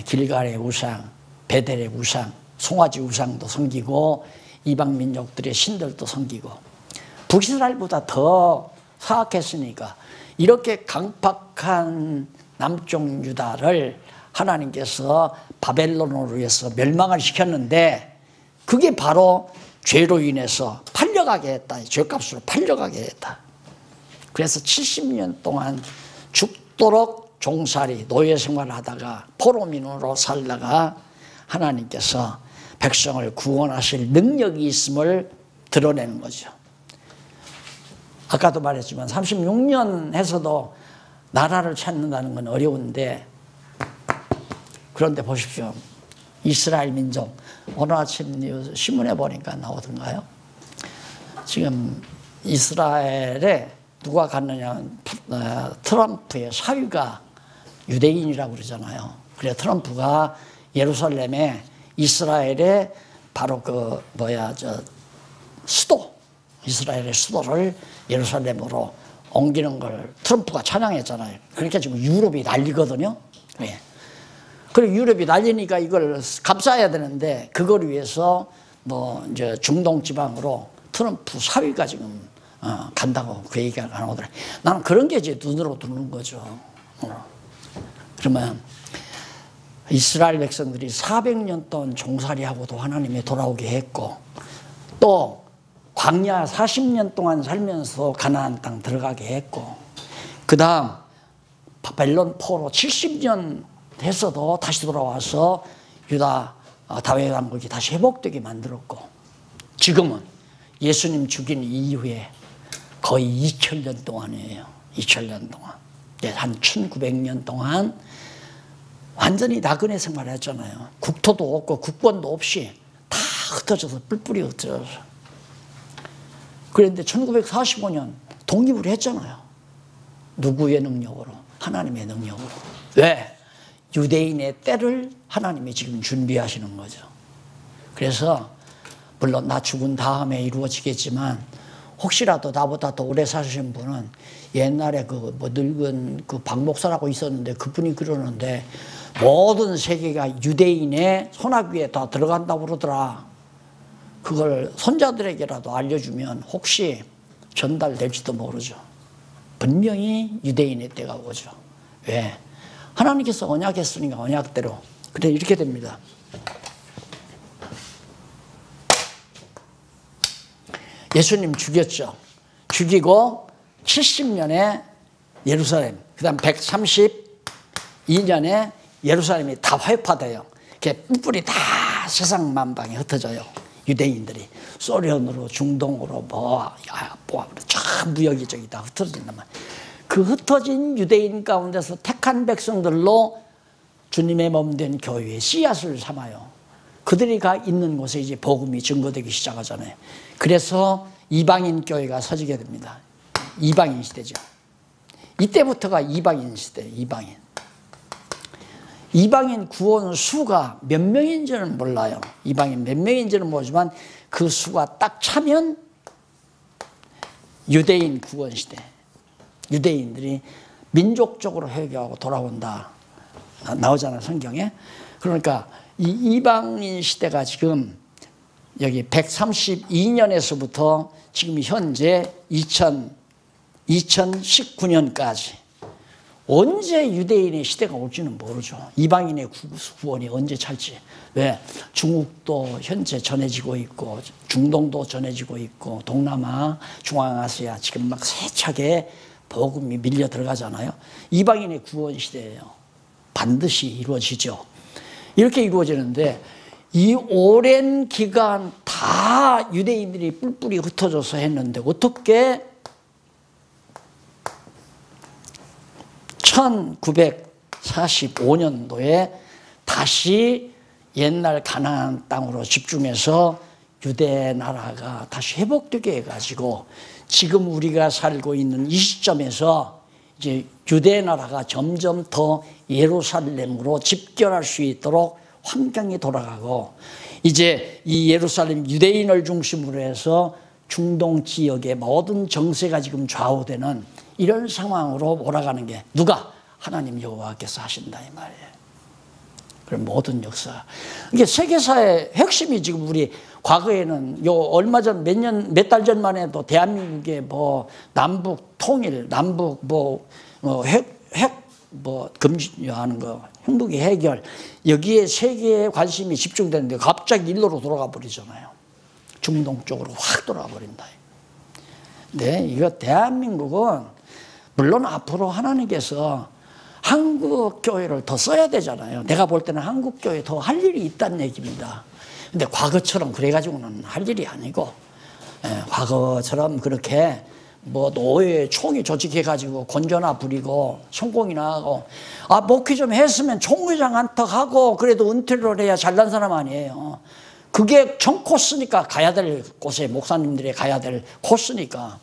길갈의 우상, 베델의 우상, 송아지 우상도 섬기고 이방 민족들의 신들도 섬기고 북이스라엘보다 더 사악했으니까 이렇게 강팍한 남쪽 유다를 하나님께서 바벨론으로 해서 멸망을 시켰는데 그게 바로 죄로 인해서 팔려가게 했다. 죄값으로 팔려가게 했다. 그래서 70년 동안 죽도록 종살이 노예 생활을 하다가 포로민으로 살다가 하나님께서 백성을 구원하실 능력이 있음을 드러내는 거죠. 아까도 말했지만 36년 해서도 나라를 찾는다는 건 어려운데, 그런데 보십시오. 이스라엘 민족, 오늘 아침 신문에 보니까 나오던가요? 지금 이스라엘에 누가 갔느냐, 트럼프의 사위가 유대인이라고 그러잖아요. 그래 트럼프가 예루살렘에 이스라엘의 바로 수도, 이스라엘의 수도를 예루살렘으로 옮기는 걸 트럼프가 찬양했잖아요. 그러니까 지금 유럽이 난리거든요. 예. 그리고 유럽이 난리니까 이걸 감싸야 되는데, 그걸 위해서 이제 중동 지방으로 트럼프 사위가 지금 간다고 그 얘기가 나오더라. 나는 그런 게 이제 눈으로 들어오는 거죠. 그러면 이스라엘 백성들이 400년 동안 종살이하고도 하나님이 돌아오게 했고, 또 광야 40년 동안 살면서 가나안 땅 들어가게 했고, 그 다음 바벨론 포로 70년 했어도 다시 돌아와서 유다 다윗 왕국이 다시 회복되게 만들었고, 지금은 예수님 죽인 이후에 거의 2000년 동안이에요. 2000년 동안. 한 1900년 동안 완전히 나그네 생활을 했잖아요. 국토도 없고 국권도 없이 다 흩어져서 뿔뿔이 흩어져서. 그런데 1945년 독립을 했잖아요. 누구의 능력으로? 하나님의 능력으로. 왜? 유대인의 때를 하나님이 지금 준비하시는 거죠. 그래서 물론 나 죽은 다음에 이루어지겠지만, 혹시라도 나보다 더 오래 사신 분은 옛날에 늙은 박 목사라고 있었는데, 그분이 그러는데 모든 세계가 유대인의 손아귀에 다 들어간다고 그러더라. 그걸 손자들에게라도 알려주면 혹시 전달될지도 모르죠. 분명히 유대인의 때가 오죠. 왜? 하나님께서 언약했으니까 언약대로. 그래 이렇게 됩니다. 예수님 죽였죠. 죽이고 70년에 예루살렘, 그 다음 132년에 예루살렘이 다 회파돼요. 뿔뿔이 다 세상 만방에 흩어져요. 유대인들이 소련으로, 중동으로, 전부 여기저기 다 흩어진단 말이에요. 그 흩어진 유대인 가운데서 택한 백성들로 주님의 몸된 교회의 씨앗을 삼아요. 그들이 있는 곳에 이제 복음이 증거되기 시작하잖아요. 그래서 이방인 교회가 서지게 됩니다. 이방인 시대죠. 이때부터가 이방인 시대예요. 이방인 구원 수가 몇 명인지는 몰라요. 이방인 몇 명인지는 모르지만 그 수가 딱 차면 유대인 구원 시대. 유대인들이 민족적으로 회개하고 돌아온다. 나오잖아요, 성경에. 그러니까 이 이방인 시대가 지금 여기 132년에서부터 지금 현재 2019년까지 언제 유대인의 시대가 올지는 모르죠. 이방인의 구원이 언제 찰지. 왜? 중국도 현재 전해지고 있고, 중동도 전해지고 있고, 동남아, 중앙아시아 지금 막 세차게 복음이 밀려 들어가잖아요. 이방인의 구원 시대예요. 반드시 이루어지죠. 이렇게 이루어지는데, 이 오랜 기간 다 유대인들이 뿔뿔이 흩어져서 했는데, 어떻게 1945년도에 다시 옛날 가나안 땅으로 집중해서 유대 나라가 다시 회복되게 해가지고, 지금 우리가 살고 있는 이 시점에서 이제 유대 나라가 점점 더 예루살렘으로 집결할 수 있도록 환경이 돌아가고, 이제 이 예루살렘 유대인을 중심으로 해서 중동 지역의 모든 정세가 지금 좌우되는 이런 상황으로 몰아가는 게 누가? 하나님 여호와께서 하신다 이 말이에요. 그럼 모든 역사. 이게 세계사의 핵심이 지금 우리 과거에는 얼마 전 몇 달 전만 해도 대한민국의 남북 통일, 남북 핵 금지하는 거, 핵무기 해결, 여기에 세계의 관심이 집중되는데 갑자기 일로로 돌아가 버리잖아요. 중동 쪽으로 확 돌아가 버린다. 근데 이거 대한민국은 물론 앞으로 하나님께서 한국 교회를 더 써야 되잖아요. 내가 볼 때는 한국 교회 더 할 일이 있다는 얘기입니다. 근데 과거처럼 그래가지고는 할 일이 아니고, 과거처럼 그렇게 뭐 노예 총회 조직해가지고 건조나 부리고 성공이나 하고, 목회 좀 했으면 총회장 한턱하고 그래도 은퇴를 해야 잘난 사람 아니에요. 그게 전 코스니까, 가야 될 곳에 목사님들이 가야 될 코스니까.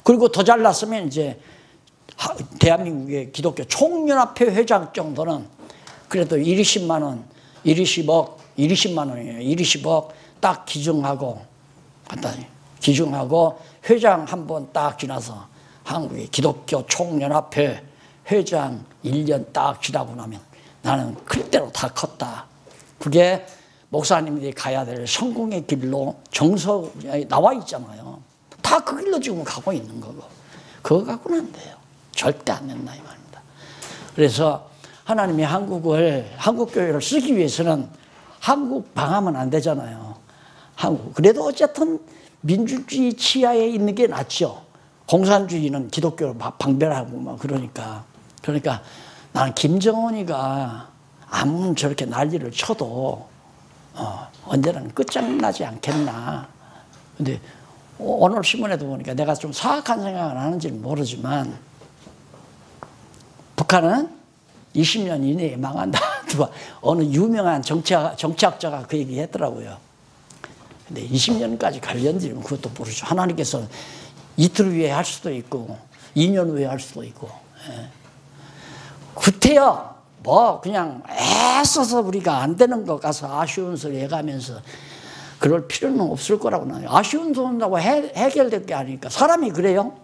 그리고 더 잘났으면 이제 대한민국의 기독교 총연합회 회장 정도는 그래도 1, 20만 원, 1, 20억, 1, 20만 원이에요. 1, 20억 딱 기증하고, 간단히 기증하고 회장 한 번 딱 지나서 한국의 기독교 총연합회 회장 1년 딱 지나고 나면 나는 그때로 다 컸다. 그게 목사님들이 가야 될 성공의 길로 정석에 나와 있잖아요. 다 그 길로 지금 가고 있는 거고. 그거 갖고는 안 돼요. 절대 안 된다 이 말입니다. 그래서 하나님이 한국교회를 쓰기 위해서는 한국 방하면 안 되잖아요. 그래도 어쨌든 민주주의 치하에 있는 게 낫죠. 공산주의는 기독교를 막 방별하고 막 그러니까 나는 김정은이가 아무 저렇게 난리를 쳐도 언제는 끝장나지 않겠나. 근데 오늘 신문에도 보니까 내가 좀 사악한 생각을 하는지는 모르지만 북한은 20년 이내에 망한다. 누가 어느 유명한 정치학자가 그 얘기 했더라고요. 근데 20년까지 갈련지는 그것도 모르죠. 하나님께서 이틀 후에 할 수도 있고 2년 후에 할 수도 있고. 그때요 뭐 그냥 애써서 우리가 안 되는 것 가서 아쉬운 소리 해가면서 그럴 필요는 없을 거라고 나요. 아쉬운 소리 한다고 해결될 게 아니니까. 사람이 그래요.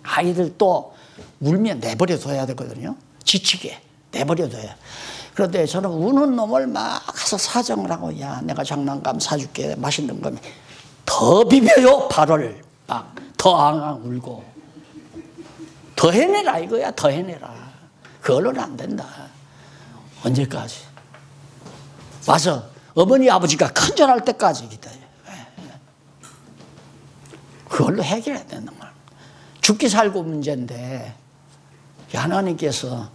아이들 또 울면 내버려둬야 되거든요. 지치게 내버려둬야. 그런데 저는 우는 놈을 막 가서 사정을 하고, 야 내가 장난감 사줄게, 맛있는 거면 더 비벼요. 발을 막 더 앙앙 울고 더 해내라 이거야. 더 해내라. 그걸로는 안 된다. 언제까지 와서 어머니 아버지가 큰절할 때까지 기다려. 그걸로 해결해야 되는 거야. 죽기 살고 문제인데 하나님께서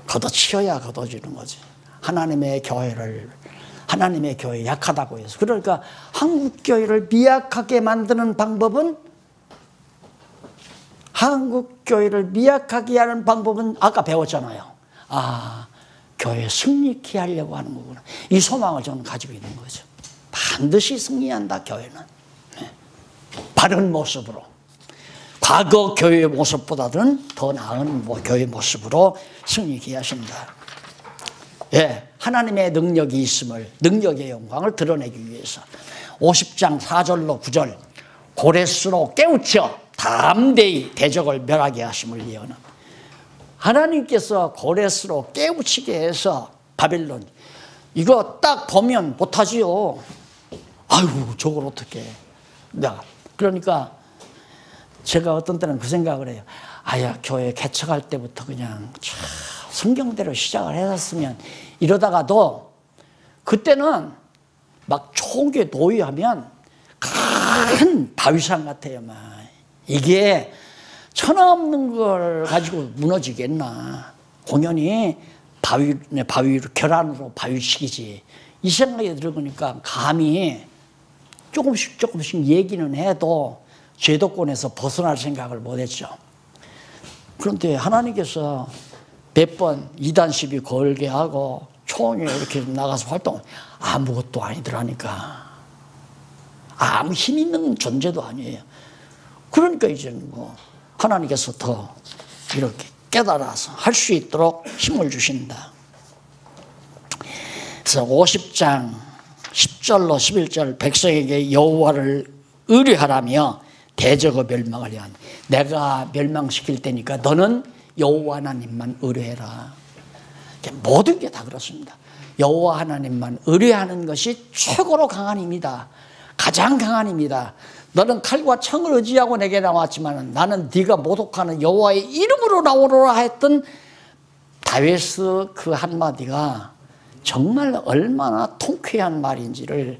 걷어치워야 걷어지는 거지. 하나님의 교회 약하다고 해서. 그러니까 한국 교회를 미약하게 만드는 방법은, 아까 배웠잖아요. 교회 승리케 하려고 하는 거구나. 이 소망을 저는 가지고 있는 거죠. 반드시 승리한다 교회는. 바른 모습으로. 과거 교회의 모습보다는 더 나은 교회의 모습으로 승리케 하신다. 하나님의 능력이 있음을, 능력의 영광을 드러내기 위해서 50장 4절로 9절 고레스로 깨우쳐 담대히 대적을 멸하게 하심을 예언함. 하나님께서 고레스로 깨우치게 해서 바벨론, 이거 딱 보면 못하지요. 아이고 저걸 어떻게. 그러니까 제가 어떤 때는 그 생각을 해요. 교회 개척할 때부터 그냥 성경대로 시작을 했었으면. 이러다가도 그때는 막 총계 노위하면 큰 바위산 같아요. 막 이게 천없는 걸 가지고 무너지겠나. 공연히 바위로 결안으로 바위식이지. 이 생각이 들으니까 감히 조금씩 얘기는 해도 죄도권에서 벗어날 생각을 못했죠. 그런데 하나님께서 몇 번 이단 시비 걸게 하고 총회 이렇게 나가서 활동, 아무것도 아니더라니까. 아무 힘 있는 존재도 아니에요. 그러니까 이제 하나님께서 더 이렇게 깨달아서 할 수 있도록 힘을 주신다. 그래서 50장 10절로 11절 백성에게 여호와를 의뢰하라며 대적의 멸망을 위한, 내가 멸망시킬 테니까 너는 여호와 하나님만 의뢰해라. 모든 게 다 그렇습니다. 여호와 하나님만 의뢰하는 것이 최고로 강한 힘이다. 가장 강한 힘이다. 너는 칼과 창을 의지하고 내게 나왔지만 나는 네가 모독하는 여호와의 이름으로 나오노라 했던 다윗의 그 한마디가 정말 얼마나 통쾌한 말인지를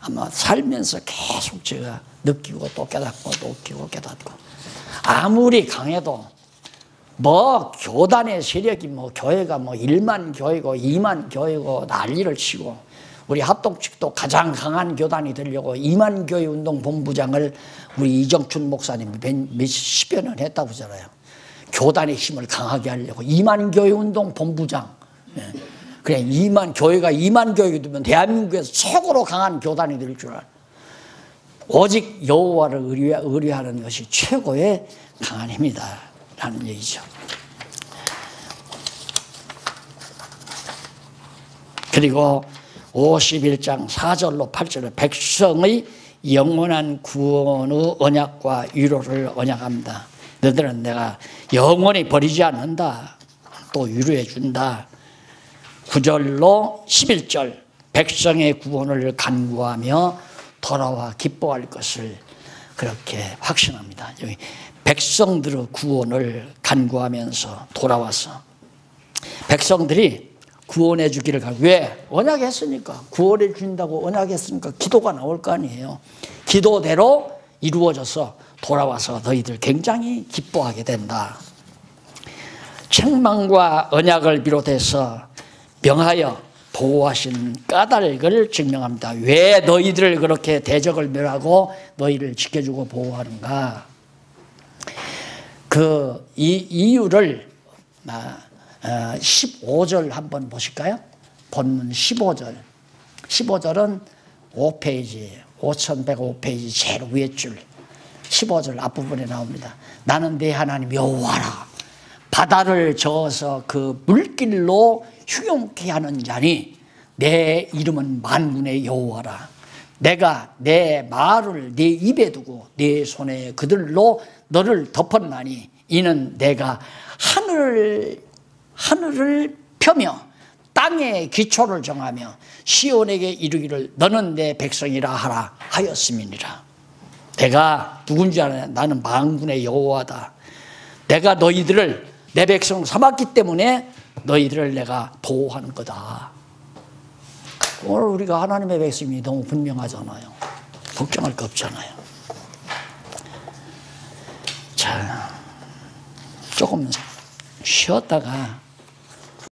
아마 살면서 계속 제가 느끼고 또 깨닫고 또 느끼고 깨닫고, 아무리 강해도 뭐 교단의 세력이 뭐 교회가 뭐 1만 교회고 2만 교회고 난리를 치고, 우리 합동측도 가장 강한 교단이 되려고 2만 교회 운동 본부장을 우리 이정춘 목사님이 몇십여 년 했다고 하잖아요. 교단의 힘을 강하게 하려고 2만 교회 운동 본부장. 예. 그래, 2만 교회가 2만 교회가 되면 대한민국에서 최고로 강한 교단이 될 줄 알아요. 오직 여호와를 의뢰하는 것이 최고의 강한 힘이다 라는 얘기죠. 그리고 51장 4절로 8절에 백성의 영원한 구원의 언약과 위로를 언약합니다. 너희들은 내가 영원히 버리지 않는다, 또 위로해 준다. 9절로 11절 백성의 구원을 간구하며 돌아와 기뻐할 것을 그렇게 확신합니다. 여기 백성들의 구원을 간구하면서 돌아와서 백성들이 구원해 주기를 왜? 언약했으니까. 구원해 준다고 언약했으니까 기도가 나올 거 아니에요. 기도대로 이루어져서 돌아와서 너희들 굉장히 기뻐하게 된다. 책망과 언약을 비롯해서 명하여 보호하신 까닭을 증명합니다. 왜 너희들을 그렇게 대적을 멸하고 너희를 지켜주고 보호하는가? 그 이유를 15절 한번 보실까요? 본문 15절. 15절은 5페이지, 5105페이지 제일 위에 줄 15절 앞부분에 나옵니다. 나는 내 하나님 여호와라. 바다를 저어서 그 물길로 흉용케 하는 자니 내 이름은 만군의 여호와라. 내가 내 말을 네 입에 두고 네 손에 그들로 너를 덮었나니 이는 내가 하늘을 펴며 땅의 기초를 정하며 시온에게 이르기를 너는 내 백성이라 하라 하였음이니라. 내가 누군지 알아요? 나는 만군의 여호와다. 내가 너희들을 내 백성 삼았기 때문에 너희들을 내가 보호하는 거다. 오늘 우리가 하나님의 백성이 너무 분명하잖아요. 걱정할 거 없잖아요. 자, 조금 쉬었다가